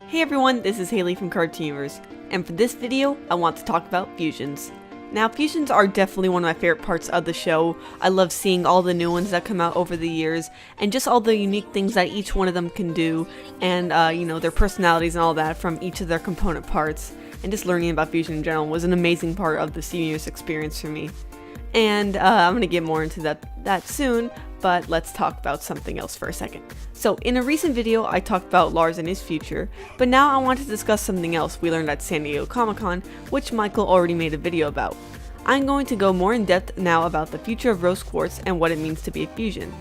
Hey everyone, this is Haley from Cartoonverse, and for this video, I want to talk about fusions. Now, fusions are definitely one of my favorite parts of the show. I love seeing all the new ones that come out over the years, and just all the unique things that each one of them can do, and their personalities and all that from each of their component parts. And just learning about fusion in general was an amazing part of the seniors experience for me. And I'm going to get more into that soon, but let's talk about something else for a second. So in a recent video, I talked about Lars and his future, but now I want to discuss something else we learned at San Diego Comic-Con, which Michael already made a video about. I'm going to go more in depth now about the future of rose quartz and what it means to be a fusion.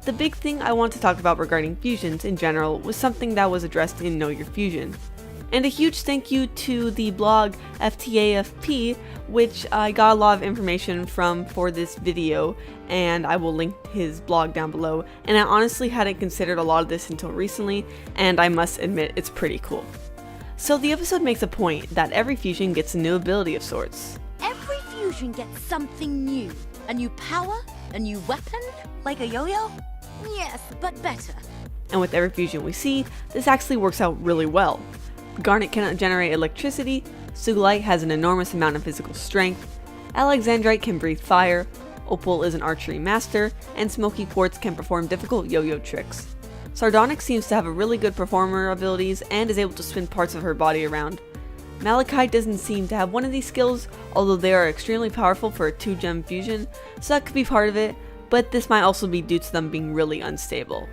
The big thing I want to talk about regarding fusions in general was something that was addressed in Know Your Fusion. And a huge thank you to the blog FTAFP, which I got a lot of information from for this video, and I will link his blog down below. And I honestly hadn't considered a lot of this until recently, and I must admit it's pretty cool. So the episode makes a point that every fusion gets a new ability of sorts. Every fusion gets something new. A new power, a new weapon, like a yo-yo? Yes, but better. And with every fusion we see, this actually works out really well. Garnet cannot generate electricity, Sugilite has an enormous amount of physical strength, Alexandrite can breathe fire, Opal is an archery master, and Smoky Quartz can perform difficult yo-yo tricks. Sardonyx seems to have a really good performer abilities and is able to spin parts of her body around. Malachite doesn't seem to have one of these skills, although they are extremely powerful for a 2-gem fusion, so that could be part of it, but this might also be due to them being really unstable.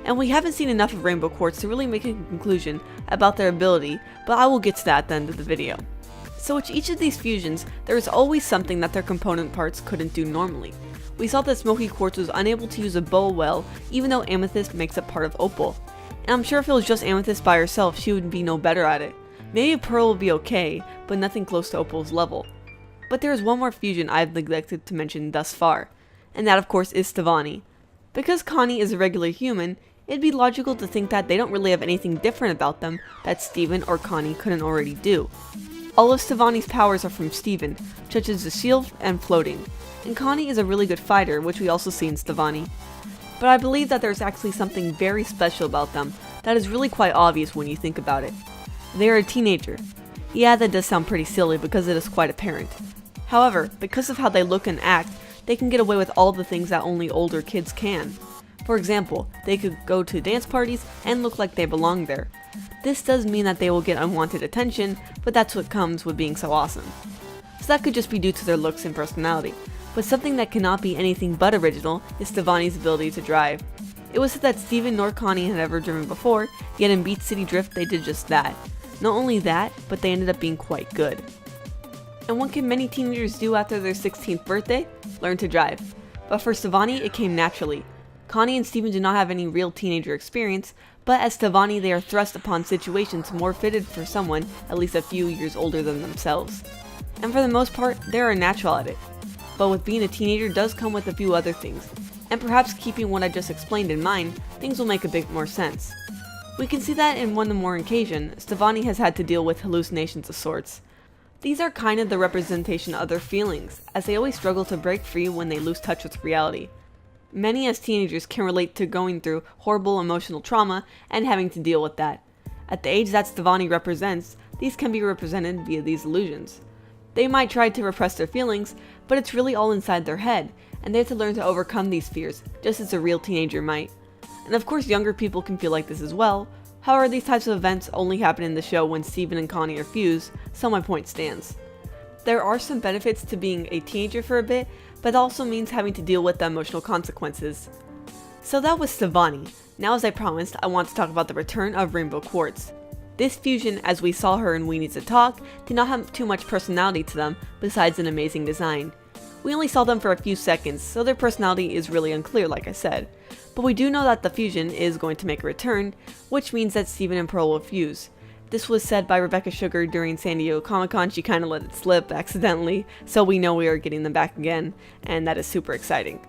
And we haven't seen enough of Rainbow Quartz to really make a conclusion about their ability, but I will get to that at the end of the video. So with each of these fusions, there is always something that their component parts couldn't do normally. We saw that Smoky Quartz was unable to use a bow well, even though Amethyst makes up part of Opal. And I'm sure if it was just Amethyst by herself, she would be no better at it. Maybe Pearl would be okay, but nothing close to Opal's level. But there is one more fusion I've neglected to mention thus far, and that of course is Stevonnie. Because Connie is a regular human, it'd be logical to think that they don't really have anything different about them that Steven or Connie couldn't already do. All of Stevonnie's powers are from Steven, such as the shield and floating, and Connie is a really good fighter, which we also see in Stevonnie. But I believe that there's actually something very special about them that is really quite obvious when you think about it. They are a teenager. Yeah, that does sound pretty silly because it is quite apparent. However, because of how they look and act, they can get away with all the things that only older kids can. For example, they could go to dance parties and look like they belong there. This does mean that they will get unwanted attention, but that's what comes with being so awesome. So that could just be due to their looks and personality. But something that cannot be anything but original is Stevonnie's ability to drive. It was said that Steven nor Connie had ever driven before, yet in Beat City Drift they did just that. Not only that, but they ended up being quite good. And what can many teenagers do after their 16th birthday? Learn to drive. But for Stevonnie, it came naturally. Connie and Steven do not have any real teenager experience, but as Stevonnie they are thrust upon situations more fitted for someone at least a few years older than themselves. And for the most part, they are natural at it. But with being a teenager does come with a few other things, and perhaps keeping what I just explained in mind, things will make a bit more sense. We can see that in one more occasion, Stevonnie has had to deal with hallucinations of sorts. These are kind of the representation of their feelings, as they always struggle to break free when they lose touch with reality. Many as teenagers can relate to going through horrible emotional trauma and having to deal with that. At the age that Stevonnie represents, these can be represented via these illusions. They might try to repress their feelings, but it's really all inside their head, and they have to learn to overcome these fears, just as a real teenager might. And of course younger people can feel like this as well, however these types of events only happen in the show when Steven and Connie are fused, so my point stands. There are some benefits to being a teenager for a bit, but it also means having to deal with the emotional consequences. So that was Stevonnie. Now as I promised, I want to talk about the return of Rainbow Quartz. This fusion, as we saw her in We Need to Talk, did not have too much personality to them besides an amazing design. We only saw them for a few seconds, so their personality is really unclear like I said. But we do know that the fusion is going to make a return, which means that Steven and Pearl will fuse. This was said by Rebecca Sugar during San Diego Comic-Con. She kind of let it slip accidentally, so we know we are getting them back again, and that is super exciting.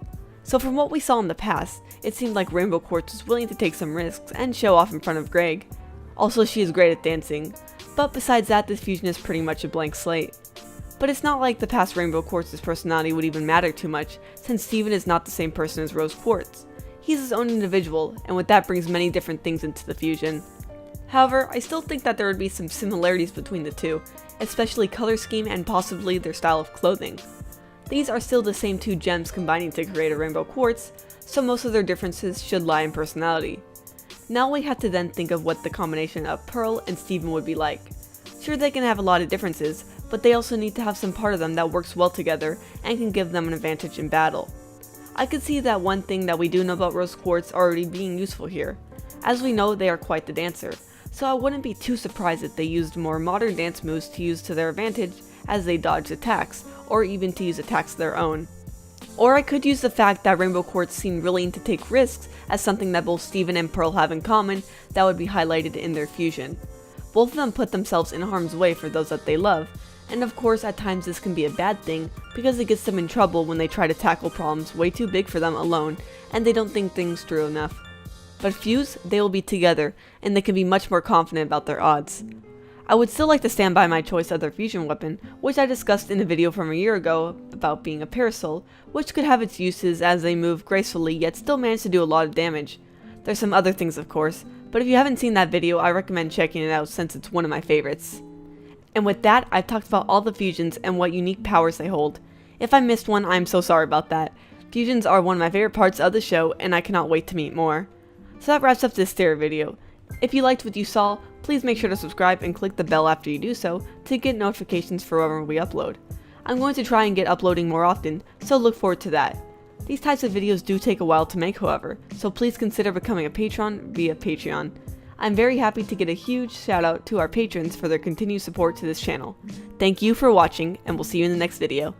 So from what we saw in the past, it seemed like Rainbow Quartz was willing to take some risks and show off in front of Greg. Also, she is great at dancing, but besides that, this fusion is pretty much a blank slate. But it's not like the past Rainbow Quartz's personality would even matter too much, since Steven is not the same person as Rose Quartz. He's his own individual, and with that brings many different things into the fusion. However, I still think that there would be some similarities between the two, especially color scheme and possibly their style of clothing. These are still the same two gems combining to create a Rainbow Quartz, so most of their differences should lie in personality. Now we have to then think of what the combination of Pearl and Steven would be like. Sure, they can have a lot of differences, but they also need to have some part of them that works well together and can give them an advantage in battle. I could see that one thing that we do know about Rose Quartz already being useful here. As we know, they are quite the dancer, so I wouldn't be too surprised if they used more modern dance moves to use to their advantage as they dodge attacks, or even to use attacks of their own. Or I could use the fact that Rainbow Quartz seem willing to take risks as something that both Steven and Pearl have in common that would be highlighted in their fusion. Both of them put themselves in harm's way for those that they love, and of course at times this can be a bad thing because it gets them in trouble when they try to tackle problems way too big for them alone and they don't think things through enough. But fused, they will be together and they can be much more confident about their odds. I would still like to stand by my choice of their fusion weapon, which I discussed in a video from a year ago about being a parasol, which could have its uses as they move gracefully yet still manage to do a lot of damage. There's some other things of course, but if you haven't seen that video I recommend checking it out since it's one of my favorites. And with that, I've talked about all the fusions and what unique powers they hold. If I missed one, I'm so sorry about that. Fusions are one of my favorite parts of the show and I cannot wait to meet more. So that wraps up this stereo video. If you liked what you saw, please make sure to subscribe and click the bell after you do so to get notifications for whenever we upload. I'm going to try and get uploading more often, so look forward to that. These types of videos do take a while to make however, so please consider becoming a patron via Patreon. I'm very happy to get a huge shout out to our patrons for their continued support to this channel. Thank you for watching and we'll see you in the next video.